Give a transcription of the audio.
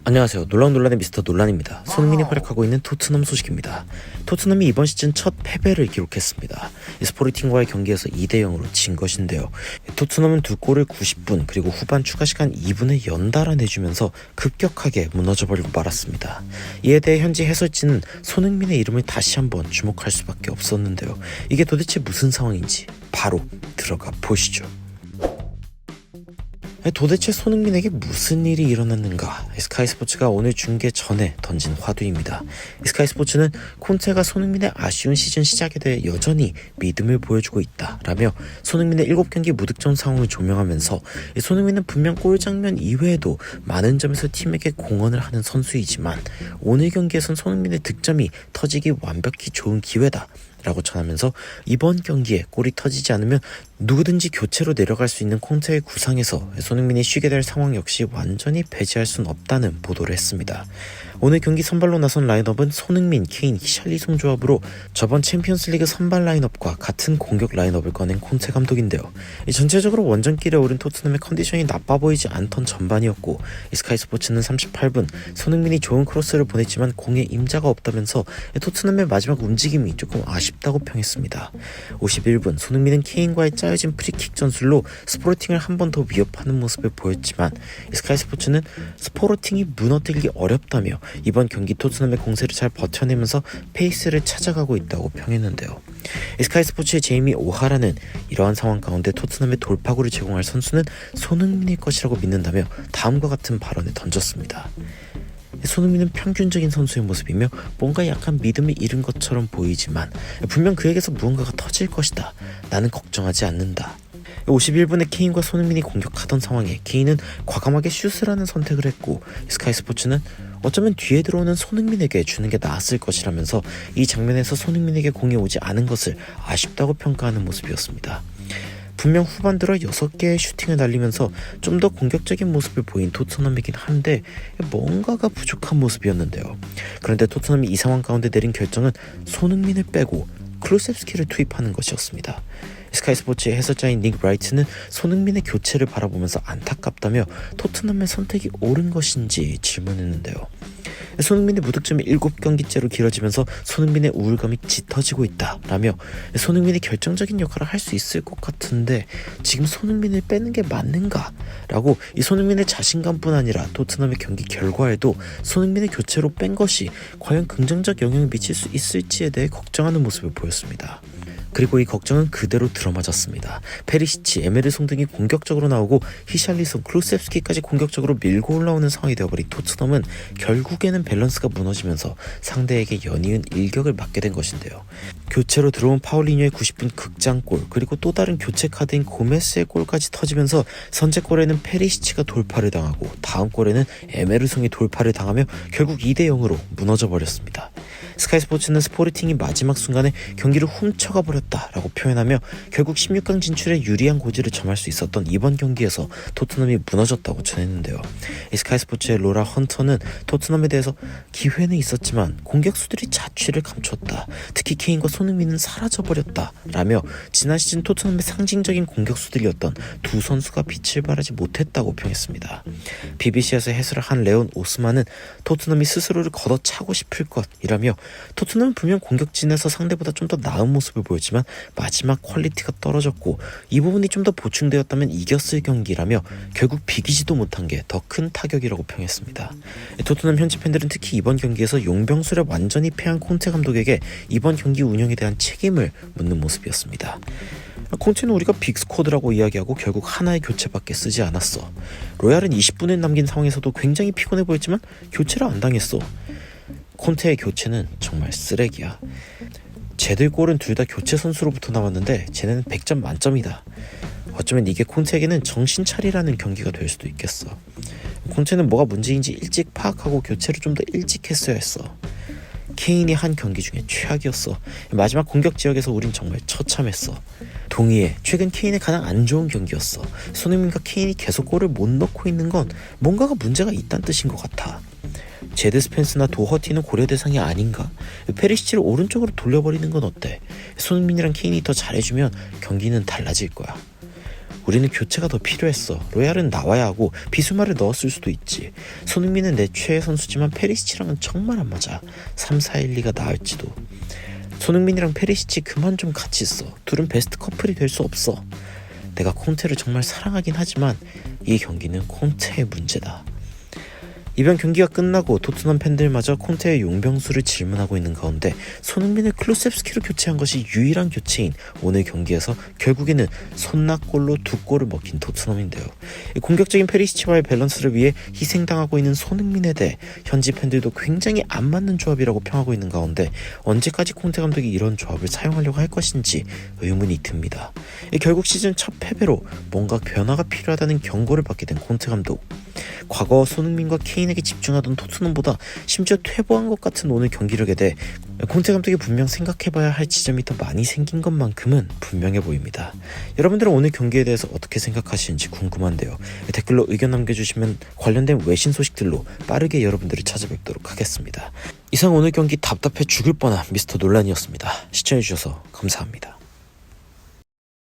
안녕하세요. 놀란놀란의 미스터 논란입니다. 손흥민이 활약하고 있는 토트넘 소식입니다. 토트넘이 이번 시즌 첫 패배를 기록했습니다. 스포르팅과의 경기에서 2대0으로 진 것인데요. 토트넘은 두 골을 90분 그리고 후반 추가시간 2분에 연달아 내주면서 급격하게 무너져버리고 말았습니다. 이에 대해 현지 해설진은 손흥민의 이름을 다시 한번 주목할 수밖에 없었는데요. 이게 도대체 무슨 상황인지 바로 들어가 보시죠. 도대체 손흥민에게 무슨 일이 일어났는가? 스카이스포츠가 오늘 중계 전에 던진 화두입니다. 스카이스포츠는 콘테가 손흥민의 아쉬운 시즌 시작에 대해 여전히 믿음을 보여주고 있다라며 손흥민의 7경기 무득점 상황을 조명하면서 손흥민은 분명 골 장면 이외에도 많은 점에서 팀에게 공헌을 하는 선수이지만 오늘 경기에선 손흥민의 득점이 터지기 완벽히 좋은 기회다 라고 전하면서 이번 경기에 골이 터지지 않으면 누구든지 교체로 내려갈 수 있는 콘테의 구상에서 손흥민이 쉬게 될 상황 역시 완전히 배제할 순 없다는 보도를 했습니다. 오늘 경기 선발로 나선 라인업은 손흥민, 케인, 히샬리송 조합으로 저번 챔피언스리그 선발 라인업과 같은 공격 라인업을 꺼낸 콘테 감독인데요. 전체적으로 원정길에 오른 토트넘의 컨디션이 나빠 보이지 않던 전반이었고 스카이스포츠는 38분 손흥민이 좋은 크로스를 보냈지만 공에 임자가 없다면서 토트넘의 마지막 움직임이 조금 아쉽다고 평했습니다. 51분 손흥민은 케인과의 짜여진 프리킥 전술로 스포르팅을 한 번 더 위협하는 모습을 보였지만 스카이스포츠는 스포르팅이 무너뜨리기 어렵다며 이번 경기 토트넘의 공세를 잘 버텨내면서 페이스를 찾아가고 있다고 평했는데요. 스카이스포츠의 제이미 오하라는 이러한 상황 가운데 토트넘의 돌파구를 제공할 선수는 손흥민일 것이라고 믿는다며 다음과 같은 발언을 던졌습니다. 손흥민은 평균적인 선수의 모습이며 뭔가 약간 믿음을 잃은 것처럼 보이지만 분명 그에게서 무언가가 터질 것이다. 나는 걱정하지 않는다. 51분에 케인과 손흥민이 공격하던 상황에 케인은 과감하게 슛을 하는 선택을 했고 스카이스포츠는 어쩌면 뒤에 들어오는 손흥민에게 주는 게 나았을 것이라면서 이 장면에서 손흥민에게 공이 오지 않은 것을 아쉽다고 평가하는 모습이었습니다. 분명 후반 들어 6개의 슈팅을 날리면서 좀 더 공격적인 모습을 보인 토트넘이긴 한데 뭔가가 부족한 모습이었는데요. 그런데 토트넘이 이 상황 가운데 내린 결정은 손흥민을 빼고 클루셉스키를 투입하는 것이었습니다. 스카이스포츠의 해설자인 닉 라이트는 손흥민의 교체를 바라보면서 안타깝다며 토트넘의 선택이 옳은 것인지 질문했는데요. 손흥민의 무득점이 7경기째로 길어지면서 손흥민의 우울감이 짙어지고 있다라며 손흥민이 결정적인 역할을 할 수 있을 것 같은데 지금 손흥민을 빼는 게 맞는가? 라고 이 손흥민의 자신감뿐 아니라 토트넘의 경기 결과에도 손흥민의 교체로 뺀 것이 과연 긍정적 영향을 미칠 수 있을지에 대해 걱정하는 모습을 보였습니다. 그리고 이 걱정은 그대로 들어맞았습니다. 페리시치, 에메르송 등이 공격적으로 나오고 히샬리송, 클루셉스키까지 공격적으로 밀고 올라오는 상황이 되어버린 토트넘은 결국에는 밸런스가 무너지면서 상대에게 연이은 일격을 맞게 된 것인데요. 교체로 들어온 파울리뉴의 90분 극장골 그리고 또 다른 교체 카드인 고메스의 골까지 터지면서 선제골에는 페리시치가 돌파를 당하고 다음 골에는 에메르송이 돌파를 당하며 결국 2대0으로 무너져 버렸습니다. 스카이스포츠는 스포르팅이 마지막 순간에 경기를 훔쳐가 버렸다라고 표현하며 결국 16강 진출에 유리한 고지를 점할 수 있었던 이번 경기에서 토트넘이 무너졌다고 전했는데요. 스카이스포츠의 로라 헌터는 토트넘에 대해서 기회는 있었지만 공격수들이 자취를 감췄다. 특히 케인과 손흥민은 사라져버렸다 라며 지난 시즌 토트넘의 상징적인 공격수들이었던 두 선수가 빛을 발하지 못했다고 평했습니다. BBC에서 해설을 한 레온 오스만은 토트넘이 스스로를 걷어차고 싶을 것이라며 토트넘은 분명 공격진에서 상대보다 좀 더 나은 모습을 보였지만 마지막 퀄리티가 떨어졌고 이 부분이 좀 더 보충되었다면 이겼을 경기라며 결국 비기지도 못한 게 더 큰 타격이라고 평했습니다. 토트넘 현지 팬들은 특히 이번 경기에서 용병술에 완전히 패한 콘테 감독에게 이번 경기 운영에 대한 책임을 묻는 모습이었습니다. 콘테는 우리가 빅스쿼드라고 이야기하고 결국 하나의 교체밖에 쓰지 않았어. 로얄은 20분을 남긴 상황에서도 굉장히 피곤해 보였지만 교체를 안 당했어. 콘테의 교체는 정말 쓰레기야. 쟤들 골은 둘 다 교체 선수로부터 나왔는데 쟤네는 100점 만점이다. 어쩌면 이게 콘테에게는 정신 차리라는 경기가 될 수도 있겠어. 콘테는 뭐가 문제인지 일찍 파악하고 교체를 좀 더 일찍 했어야 했어. 케인이 한 경기 중에 최악이었어. 마지막 공격 지역에서 우린 정말 처참했어. 동의해. 최근 케인의 가장 안 좋은 경기였어. 손흥민과 케인이 계속 골을 못 넣고 있는 건 뭔가가 문제가 있다는 뜻인 것 같아. 제드 스펜스나 도허티는 고려 대상이 아닌가? 페리시치를 오른쪽으로 돌려버리는 건 어때? 손흥민이랑 케인이 더 잘해주면 경기는 달라질 거야. 우리는 교체가 더 필요했어. 로얄은 나와야 하고 비수마를 넣었을 수도 있지. 손흥민은 내 최애 선수지만 페리시치랑은 정말 안 맞아. 3-4-1-2가 나을지도. 손흥민이랑 페리시치 그만 좀 같이 써. 둘은 베스트 커플이 될 수 없어. 내가 콘테를 정말 사랑하긴 하지만 이 경기는 콘테의 문제다. 이번 경기가 끝나고 토트넘 팬들마저 콘테의 용병수를 질문하고 있는 가운데 손흥민을 클루셉스키로 교체한 것이 유일한 교체인 오늘 경기에서 결국에는 손낙골로 2골을 먹힌 토트넘인데요. 공격적인 페리시치와의 밸런스를 위해 희생당하고 있는 손흥민에 대해 현지 팬들도 굉장히 안 맞는 조합이라고 평하고 있는 가운데 언제까지 콘테 감독이 이런 조합을 사용하려고 할 것인지 의문이 듭니다. 결국 시즌 첫 패배로 뭔가 변화가 필요하다는 경고를 받게 된 콘테 감독. 과거 손흥민과 케인에게 집중하던 토트넘보다 심지어 퇴보한 것 같은 오늘 경기력에 대해 콘테 감독이 분명 생각해봐야 할 지점이 더 많이 생긴 것만큼은 분명해 보입니다. 여러분들은 오늘 경기에 대해서 어떻게 생각하시는지 궁금한데요. 댓글로 의견 남겨주시면 관련된 외신 소식들로 빠르게 여러분들을 찾아뵙도록 하겠습니다. 이상 오늘 경기 답답해 죽을 뻔한 미스터 논란이었습니다. 시청해주셔서 감사합니다.